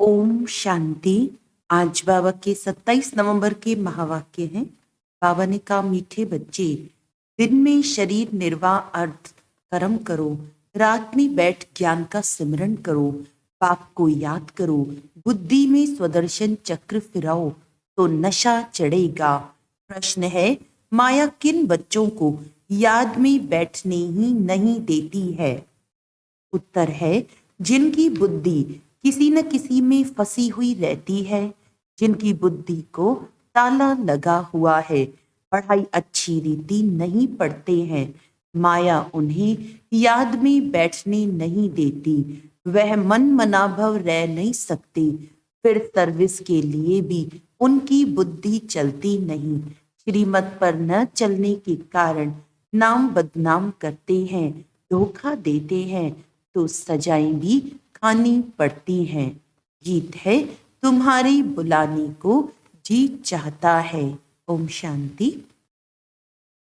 ओम शांति। आज बाबा के 27 नवंबर के महावाक्य हैं। बाबा ने कहा, मीठे बच्चे, दिन में शरीर निर्वाह अर्थ कर्म करो, रात में बैठ ज्ञान का सिमरन करो, पाप को याद करो, बुद्धि में स्वदर्शन चक्र फिराओ तो नशा चढ़ेगा। प्रश्न है, माया किन बच्चों को याद में बैठने ही नहीं देती है? उत्तर है, जिनकी बुद्धि किसी न किसी में फंसी हुई रहती है, जिनकी बुद्धि को ताला लगा हुआ है, पढ़ाई अच्छी रीति नहीं पढ़ते हैं, माया उन्हें याद में बैठने नहीं देती, वह मन मनाभव रह नहीं सकते, फिर सर्विस के लिए भी उनकी बुद्धि चलती नहीं। श्रीमत पर न चलने के कारण नाम बदनाम करते हैं, धोखा देते हैं तो सजाएं भी खानी पड़ती हैं। गीत है, तुम्हारी बुलाने को जी चाहता है। ओम शांति।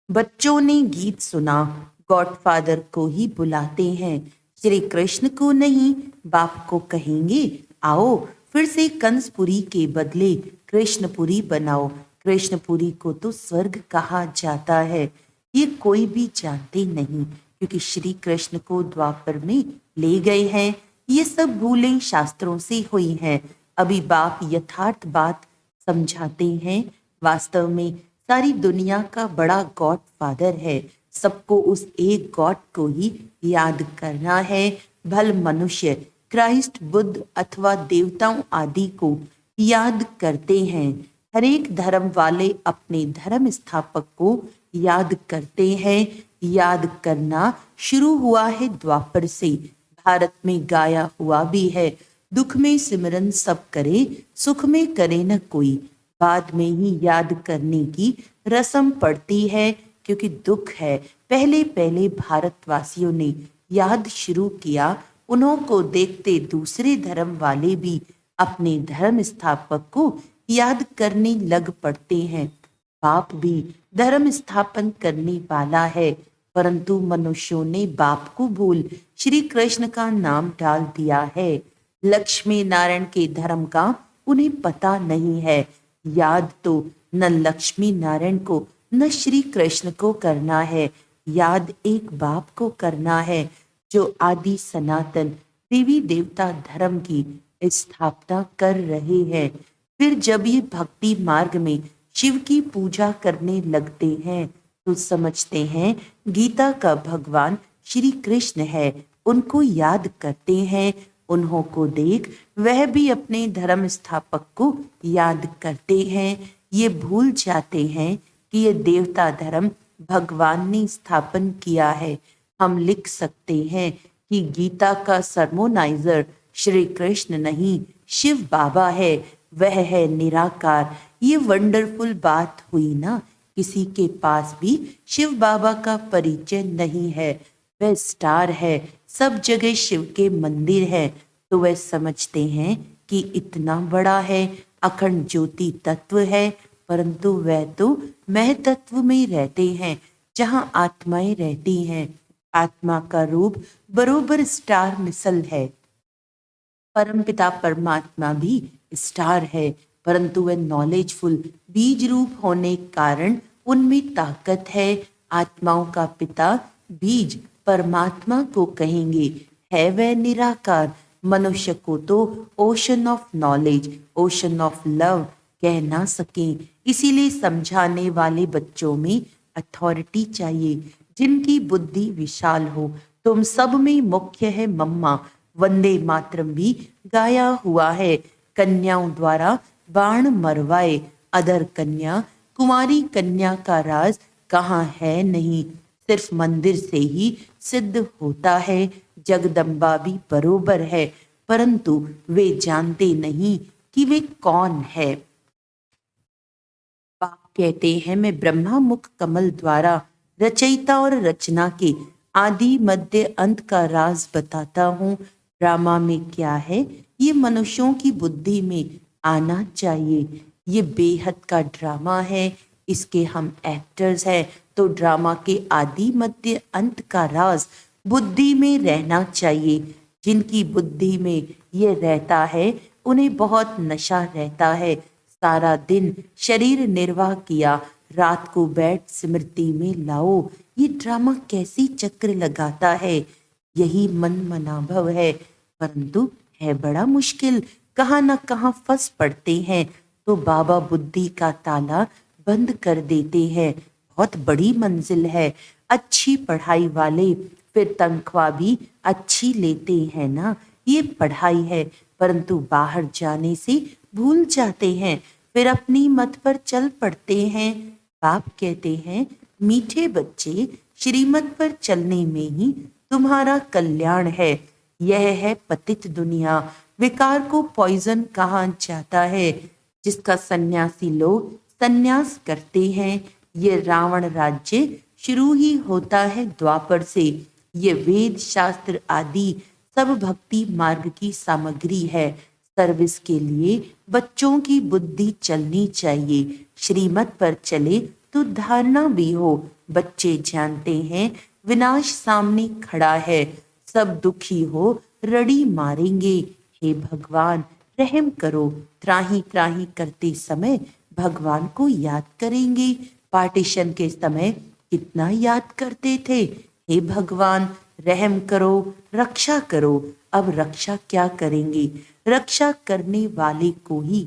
बच्चों ने गीत सुना, गॉडफादर को ही बुलाते हैं, श्री कृष्ण को नहीं, बाप को कहेंगे आओ फिर से कंसपुरी के बदले कृष्णपुरी बनाओ। कृष्णपुरी को तो स्वर्ग कहा जाता है, ये कोई भी जानते नहीं, क्योंकि श्री कृष्ण को द्वापर में ले गए हैं। ये सब भूलें शास्त्रों से हुई हैं। अभी बाप यथार्थ बात समझाते हैं। वास्तव में सारी दुनिया का बड़ा गॉड फादर है, सबको उस एक गॉड को ही याद करना है। भल मनुष्य क्राइस्ट, बुद्ध अथवा देवताओं आदि को याद करते हैं। हर एक धर्म वाले अपने धर्म स्थापक को याद करते हैं। याद करना शुरू हुआ है द्वापर से, भारत में गाया हुआ भी है, दुख में सिमरन सब करे, सुख में करे न कोई। बाद में ही याद करने की रस्म पड़ती है, क्योंकि दुख है। पहले पहले भारतवासियों ने याद शुरू किया, उन्हों को देखते दूसरे धर्म वाले भी अपने धर्म स्थापक को याद करने लग पड़ते हैं। बाप भी धर्म स्थापन करने वाला है, परंतु मनुष्यों ने बाप को भूल श्री कृष्ण का नाम डाल दिया है। लक्ष्मी नारायण के धर्म का उन्हें पता नहीं है। याद तो न लक्ष्मी नारायण को न श्री कृष्ण को करना है, याद एक बाप को करना है, जो आदि सनातन देवी देवता धर्म की स्थापना कर रहे हैं। फिर जब ये भक्ति मार्ग में शिव की पूजा करने लगते हैं तो समझते हैं गीता का भगवान श्री कृष्ण है, उनको याद करते हैं। उन्हों को देख वह भी अपने धर्म स्थापक को याद करते हैं। ये भूल जाते हैं कि ये देवता धर्म भगवान ने स्थापन किया है। हम लिख सकते हैं कि गीता का सरमोनाइजर श्री कृष्ण नहीं, शिव बाबा है, वह है निराकार। ये वंडरफुल बात हुई ना। किसी के पास भी शिव बाबा का परिचय नहीं है, वह स्टार है, सब जगह शिव के मंदिर है, तो वह समझते हैं कि इतना बड़ा है, अखंड ज्योति तत्व है, परंतु वह तो मह तत्व में रहते हैं, जहाँ आत्माएं रहती हैं। आत्मा का रूप बरोबर स्टार मिसल है। परमपिता परमात्मा भी स्टार है, परंतु वह नॉलेजफुल बीज रूप होने कारण उनमें ताकत है। आत्माओं का पिता बीज परमात्मा को कहेंगे, है वह निराकार। मनुष्य को तो ocean of knowledge, ocean of love कह ना सके, इसीलिए समझाने वाले बच्चों में अथॉरिटी चाहिए, जिनकी बुद्धि विशाल हो। तुम सब में मुख्य है मम्मा, वंदे मातरम भी गाया हुआ है। कन्याओं द्वारा बाण मरवाए, अदर कन्या कुमारी कन्या का राज कहाँ है नहीं, सिर्फ मंदिर से ही सिद्ध होता है। जगदम्बा भी बरोबर है, परंतु वे जानते नहीं कि वे कौन है। बाप कहते हैं, मैं ब्रह्मा मुख कमल द्वारा रचयिता और रचना के आदि मध्य अंत का राज बताता हूँ। ड्रामा में क्या है, ये मनुष्यों की बुद्धि में आना चाहिए। ये बेहद का ड्रामा है, इसके हम एक्टर्स हैं, तो ड्रामा के आदि मध्य अंत का राज बुद्धि में रहना चाहिए। जिनकी बुद्धि में ये रहता है उन्हें बहुत नशा रहता है। सारा दिन शरीर निर्वाह किया, रात को बैठ स्मृति में लाओ। ये ड्रामा कैसी चक्र लगाता है। यही मन मनाभव है, परंतु है बड़ा मुश्किल। कहाँ न कहाँ फंस पड़ते हैं तो बाबा बुद्धि का ताला बंद कर देते हैं। बहुत बड़ी मंजिल है। अच्छी पढ़ाई वाले फिर तनख्वाह भी अच्छी लेते हैं ना। ये पढ़ाई है, परंतु बाहर जाने से भूल जाते हैं, फिर अपनी मत पर चल पड़ते हैं। बाप कहते हैं, मीठे बच्चे, श्रीमत पर चलने में ही तुम्हारा कल्याण है। यह है पतित दुनिया। विकार को पॉइजन कहा जाता है। जिसका सन्यासी लोग सन्यास करते हैं। ये रावण राज्य शुरू ही होता है द्वापर से। ये वेद शास्त्र आदि सब भक्ति मार्ग की सामग्री है। सर्विस के लिए बच्चों की बुद्धि चलनी चाहिए। श्रीमत पर चले तो धारणा भी हो। बच्चे जानते हैं विनाश सामने खड़ा है। सब दुखी हो रड़ी मारेंगे। हे भगवान, रहम करो। त्राही त्राही करते समय भगवान को याद करेंगे। पार्टीशन के समय कितना याद करते थे। हे भगवान, रहम करो, रक्षा करो। अब रक्षा क्या करेंगे। रक्षा करने वाले को ही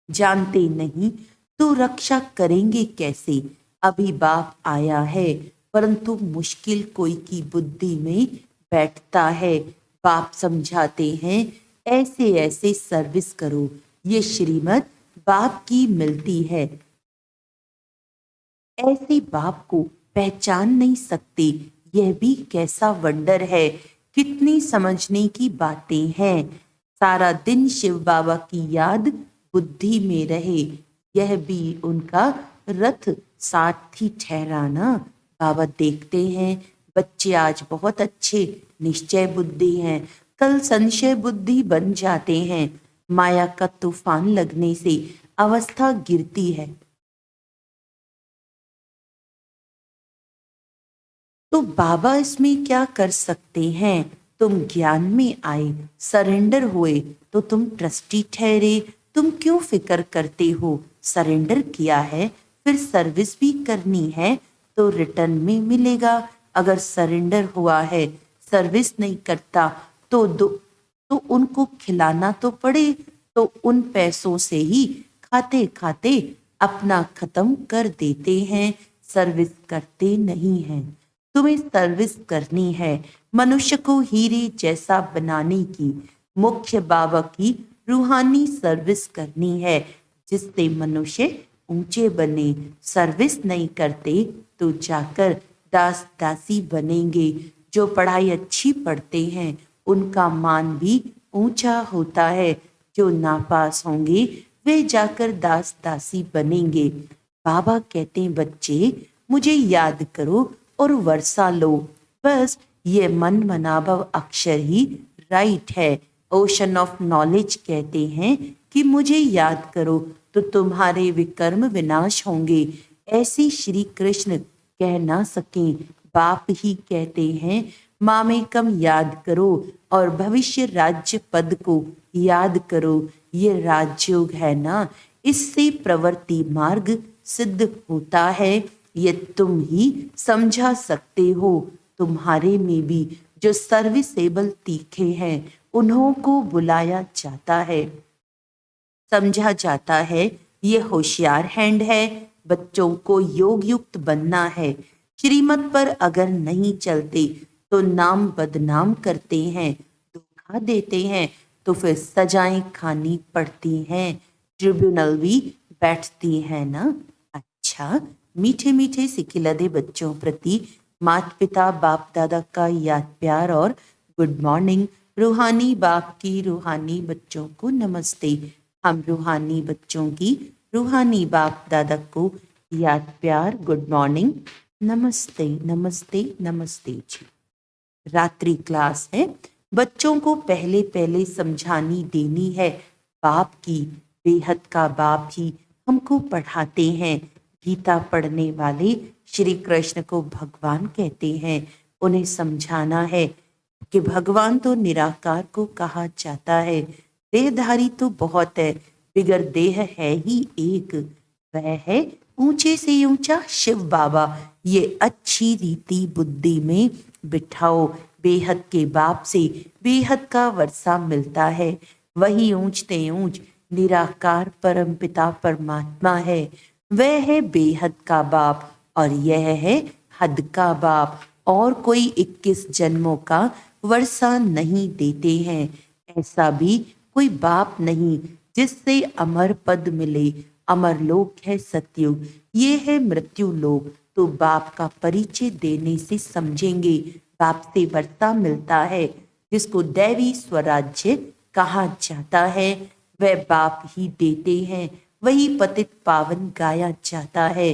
जानते नहीं तो रक्षा करेंगे कैसे। अभी बाप आया है, परंतु मुश्किल कोई की बुद्धि में बैठता है। बाप समझाते हैं, ऐसे ऐसे सर्विस करो। ये श्रीमत बाप की मिलती है। ऐसे बाप को पहचान नहीं सकते। यह भी कैसा वंडर है। कितनी समझने की बातें हैं। सारा दिन शिव बाबा की याद बुद्धि में रहे। यह भी उनका रथ सारथी ठहराना। बाबा देखते हैं बच्चे आज बहुत अच्छे निश्चय बुद्धि हैं, कल संशय बुद्धि बन जाते हैं। माया का तूफान लगने से अवस्था गिरती है। तो बाबा इसमें क्या कर सकते हैं। तुम ज्ञान में आए, सरेंडर हुए तो तुम ट्रस्टी ठहरे। तुम क्यों फिक्र करते हो। सरेंडर किया है, फिर सर्विस भी करनी है तो रिटर्न में मिलेगा। अगर सरेंडर हुआ है, सर्विस नहीं करता तो उनको खिलाना तो पड़े। तो उन पैसों से ही खाते खाते अपना खत्म कर देते हैं। सर्विस करते नहीं हैं। तुम्हें सर्विस करनी है, मनुष्य को हीरे जैसा बनाने की। मुख्य बाबा की रूहानी सर्विस करनी है, जिससे मनुष्य ऊंचे बने। सर्विस नहीं करते तो जाकर दास दासी बनेंगे। जो पढ़ाई अच्छी पढ़ते हैं उनका मान भी ऊंचा होता है। जो नापास होंगे वे जाकर दास दासी बनेंगे। बाबा कहते हैं, बच्चे मुझे याद करो और वर्षा लो। बस ये मन मनाभव अक्षर ही राइट है। ओशन ऑफ नॉलेज कहते हैं कि मुझे याद करो तो तुम्हारे विकर्म विनाश होंगे। ऐसी श्री कृष्ण कह ना सके। बाप ही कहते हैं, मामेकम याद करो और भविष्य राज्य पद को याद करो। ये राजयोग है ना, इससे प्रवृत्ति मार्ग सिद्ध होता है। ये तुम ही समझा सकते हो। तुम्हारे में भी जो सर्विसेबल तीखे हैं उन्हों को बुलाया जाता है, समझा जाता है। ये होशियार हैंड है। बच्चों को योग युक्त बनना है। श्रीमत पर अगर नहीं चलते तो नाम बदनाम करते हैं, धोखा देते हैं, तो फिर सजाएं खानी पड़ती हैं। ट्रिब्यूनल भी बैठती है ना। अच्छा, मीठे मीठे सिखिलधे बच्चों प्रति माता पिता बाप दादा का याद प्यार और गुड मॉर्निंग। रूहानी बाप की रूहानी बच्चों को नमस्ते। हम रूहानी बच्चों की रूहानी बाप दादा को याद प्यार, गुड मॉर्निंग, नमस्ते नमस्ते नमस्ते जी। रात्रि क्लास है। बच्चों को पहले पहले समझानी देनी है। बाप की, बेहद का बाप ही हमको पढ़ाते हैं। गीता पढ़ने वाले श्री कृष्ण को भगवान कहते हैं। उन्हें समझाना है कि भगवान तो निराकार को कहा जाता है। देहधारी तो बहुत है, बिगर देह है ही एक, वह है ऊंचे से ऊंचा शिव बाबा। ये अच्छी रीति बुद्धि में बिठाओ, बेहद के बाप से बेहद का वर्षा मिलता है। वही ऊंचते ऊंच निराकार परम पिता परमात्मा है। वह है बेहद का बाप और यह है हद का बाप। और कोई 21 जन्मों का वर्षा नहीं देते हैं। ऐसा भी कोई बाप नहीं जिससे अमर पद मिले। अमर लोक है सतयुग, ये है मृत्यु लोक। तो बाप का परिचय देने से समझेंगे। बाप से वर्षा मिलता है, जिसको दैवी स्वराज्य कहा जाता है, वह बाप ही देते हैं। वही पतित पावन गाया जाता है।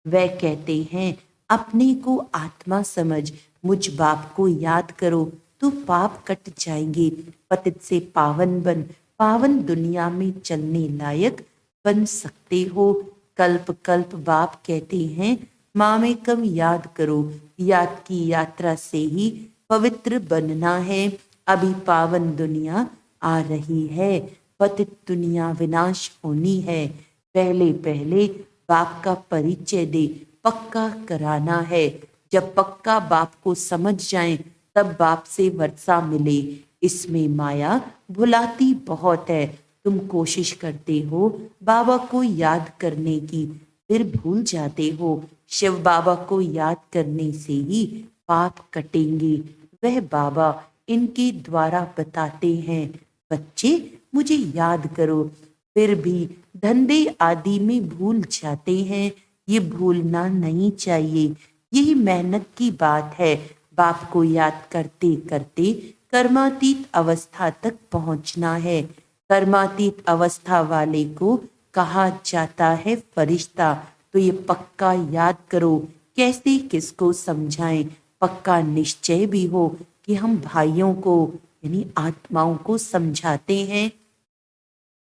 वह कहते हैं, अपने को आत्मा समझ, मुझ बाप को याद करो तो पाप कट जाएंगे। पतित से पावन बन, पावन दुनिया में चलने लायक बन सकते हो। कल्प कल्प बाप कहते हैं, माँ में कम याद करो। याद की यात्रा से ही पवित्र बनना है। अभी पावन दुनिया आ रही है, पतित दुनिया विनाश होनी है। पहले पहले बाप का परिचय दे, पक्का कराना है। जब पक्का बाप को समझ जाएं, तब बाप से वर्षा मिले। इसमें माया भुलाती बहुत है। तुम कोशिश करते हो बाबा को याद करने की, फिर भूल जाते हो। शिव बाबा को याद करने से ही पाप कटेंगे। वह बाबा इनके द्वारा बताते हैं, बच्चे मुझे याद करो। फिर भी धंधे आदि में भूल जाते हैं। ये भूलना नहीं चाहिए, यही मेहनत की बात है। बाप को याद करते करते कर्मातीत अवस्था तक पहुंचना है। कर्मातीत अवस्था वाले को कहा जाता है फरिश्ता। तो ये पक्का याद करो। कैसे किसको समझाएं, पक्का निश्चय भी हो कि हम भाइयों को यानी आत्माओं को समझाते हैं।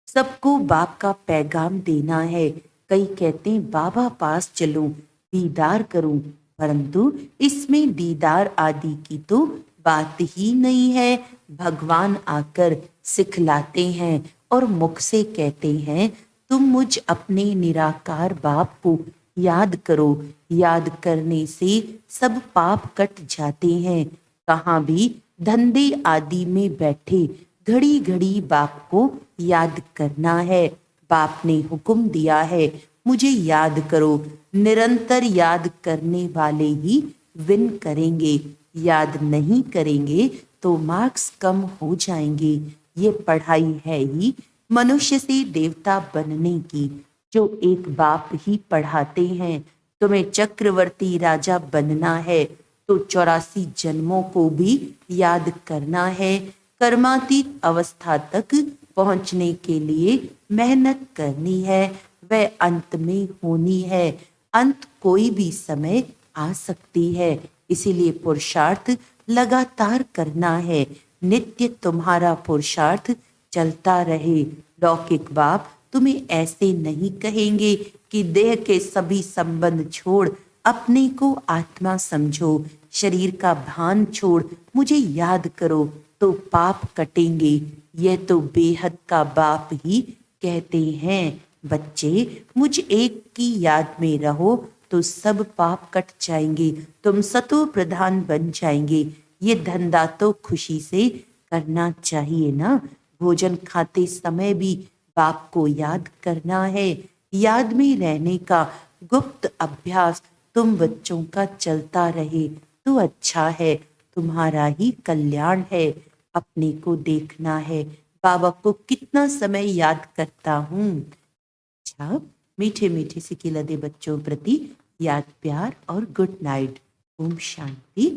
सबको बाप का पैगाम देना है। कई कहते हैं बाबा पास चलूं, दीदार करूं, परंतु इसमें दीदार आदि की तो बात ही नहीं है। भगवान आकर सिखलाते हैं और मुख से कहते हैं, तुम मुझ अपने निराकार बाप को याद करो। याद करने से सब पाप कट जाते हैं। कहाँ भी धंधे आदि में बैठे घड़ी घड़ी बाप को याद करना है। बाप ने हुक्म दिया है, मुझे याद करो। निरंतर याद करने वाले ही विन करेंगे। याद नहीं करेंगे तो मार्क्स कम हो जाएंगे। ये पढ़ाई है ही मनुष्य से देवता बनने की, जो एक बाप ही पढ़ाते हैं। तुम्हें चक्रवर्ती राजा बनना है तो 84 जन्मों को भी याद करना है। कर्मातीत अवस्था तक पहुंचने के लिए मेहनत करनी है, वह अंत में होनी है। अंत कोई भी समय आ सकती है, इसीलिए पुरुषार्थ लगातार करना है। नित्य तुम्हारा पुरुषार्थ चलता रहे। लौकिक बाप तुम्हें ऐसे नहीं कहेंगे कि देह के सभी संबंध छोड़ अपने को आत्मा समझो, शरीर का भान छोड़ मुझे याद करो तो पाप कटेंगे। यह तो बेहद का बाप ही कहते हैं। बच्चे मुझ एक की याद में रहो तो सब पाप कट जाएंगे, तुम सतो प्रधान बन जाएंगे। ये धंधा तो खुशी से करना चाहिए ना। भोजन खाते समय भी बाप को याद करना है। याद में रहने का गुप्त अभ्यास तुम बच्चों का चलता रहे तो अच्छा है, तुम्हारा ही कल्याण है। अपने को देखना है, बाबा को कितना समय याद करता हूँ। अच्छा, मीठे मीठे से खिलते बच्चों प्रति याद प्यार और गुड नाइट। ओम शांति।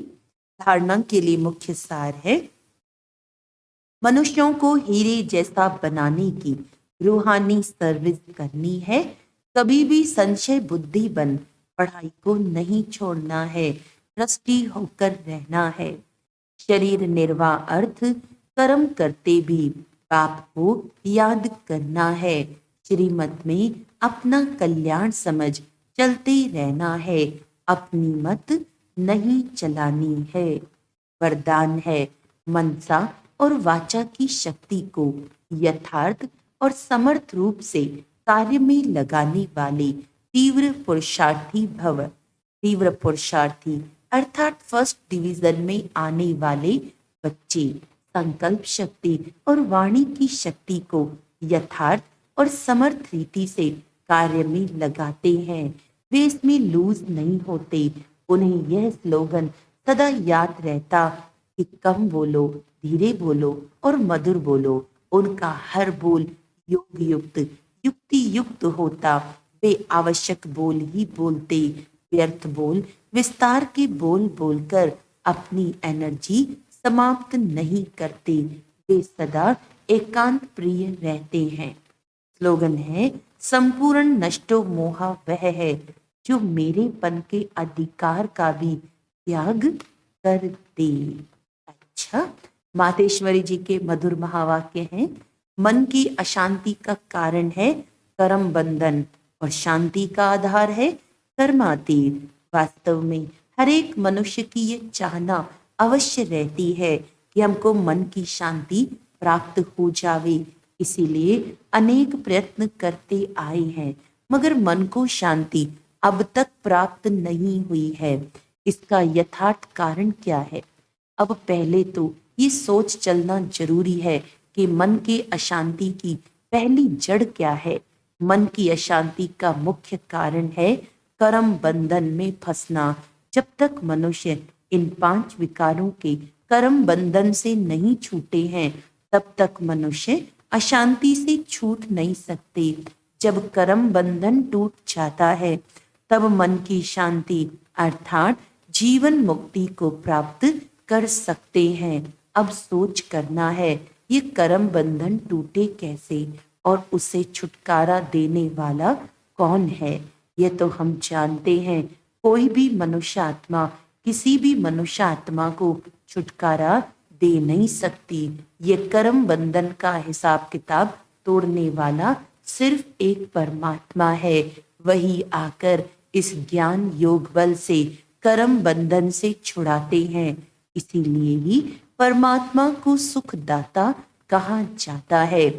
धारणा के लिए मुख्य सार है, मनुष्यों को हीरे जैसा बनाने की रूहानी सर्विस करनी है। कभी भी संशय बुद्धि बन पढ़ाई को नहीं छोड़ना है, ट्रस्टी होकर रहना है। शरीर निर्वाह अर्थ कर्म करते भी बाप को याद करना है। श्रीमत में अपना कल्याण समझ चलते रहना है, अपनी मत नहीं चलानी है। वरदान है, मनसा और वाचा की शक्ति को यथार्थ और समर्थ रूप से कार्य में लगाने वाले तीव्र पुरुषार्थी भव। तीव्र पुरुषार्थी अर्थात फर्स्ट डिवीजन में आने वाले बच्चे संकल्प शक्ति और वाणी की शक्ति को यथार्थ और समर्थ रीति से कार्य में लगाते हैं। वे इसमें लूज नहीं होते। उन्हें यह स्लोगन सदा याद रहता कि कम बोलो, धीरे बोलो और मधुर बोलो। उनका हर बोल योग युक्त, युक्ति युक्त होता। वे आवश्यक बोल ही बोलते, व्यर्थ बोल, विस्तार के बोल बोलकर अपनी एनर्जी समाप्त नहीं करते। वे सदा एकांत प्रिय रहते हैं। स्लोगन है, संपूर्ण नष्टो मोहा वह है जो मेरेपन के अधिकार का भी त्याग कर दे। अच्छा, मातेश्वरी जी के मधुर महावाक्य हैं। मन की अशांति का कारण है कर्म बंधन और शांति का आधार है कर्मातीत। वास्तव में हर एक मनुष्य की ये चाहना अवश्य रहती है कि हमको मन की शांति प्राप्त हो जावे। इसीलिए अनेक प्रयत्न करते आए हैं, मगर मन को शांति अब तक प्राप्त नहीं हुई है। इसका यथार्थ कारण क्या है? अब पहले तो ये सोच चलना जरूरी है कि मन के अशांति की पहली जड़ क्या है। मन की अशांति का मुख्य कारण है कर्म बंधन में फंसना। जब तक मनुष्य इन 5 विकारों के कर्म बंधन से नहीं छूटे हैं, तब तक मनुष्य अशांति से छूट नहीं सकते। जब कर्म बंधन टूट जाता है, तब मन की शांति अर्थात जीवन मुक्ति को प्राप्त कर सकते हैं। अब सोच करना है, ये कर्म बंधन टूटे कैसे और उसे छुटकारा देने वाला कौन है? ये तो हम जानते हैं, कोई भी मनुष्य आत्मा किसी भी मनुष्य आत्मा को छुटकारा दे नहीं सकती। ये कर्म बंधन का हिसाब किताब तोड़ने वाला सिर्फ एक परमात्मा है। वही आकर इस ज्ञान योग बल से कर्म बंधन से छुड़ाते हैं। इसीलिए ही परमात्मा को सुखदाता कहा जाता है।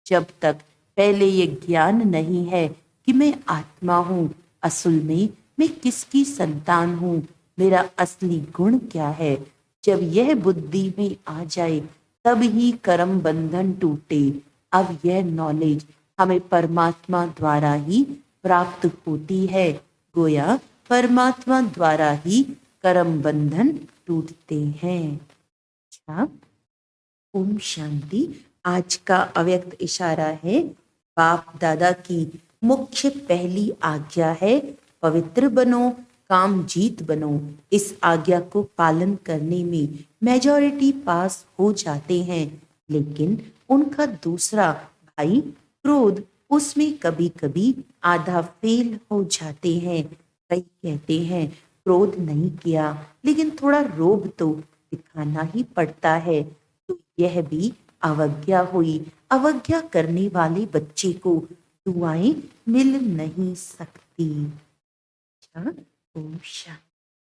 जब तक पहले ये ज्ञान नहीं है कि मैं आत्मा हूँ, असल में मैं किसकी संतान हूँ, मेरा असली गुण क्या है, जब यह बुद्धि में आ जाए तब ही कर्म बंधन टूटे। अब यह नॉलेज हमें परमात्मा द्वारा ही प्राप्त होती है। गोया परमात्मा द्वारा ही कर्म बंधन टूटते हैं। अच्छा, ओम शांति। आज का अव्यक्त इशारा है, बाप दादा की मुख्य पहली आज्ञा है, पवित्र बनो, काम जीत बनो। इस आज्ञा को पालन करने में मेजॉरिटी पास हो जाते हैं, लेकिन उनका दूसरा भाई क्रोध, उसमें कभी कभी आधा फेल हो जाते हैं। कई कहते हैं क्रोध नहीं किया, लेकिन थोड़ा रोब तो दिखाना ही पड़ता है, तो यह भी अवज्ञा हुई। अवज्ञा करने वाले बच्चे को दुआएं मिल नहीं सकती। ओम शांति।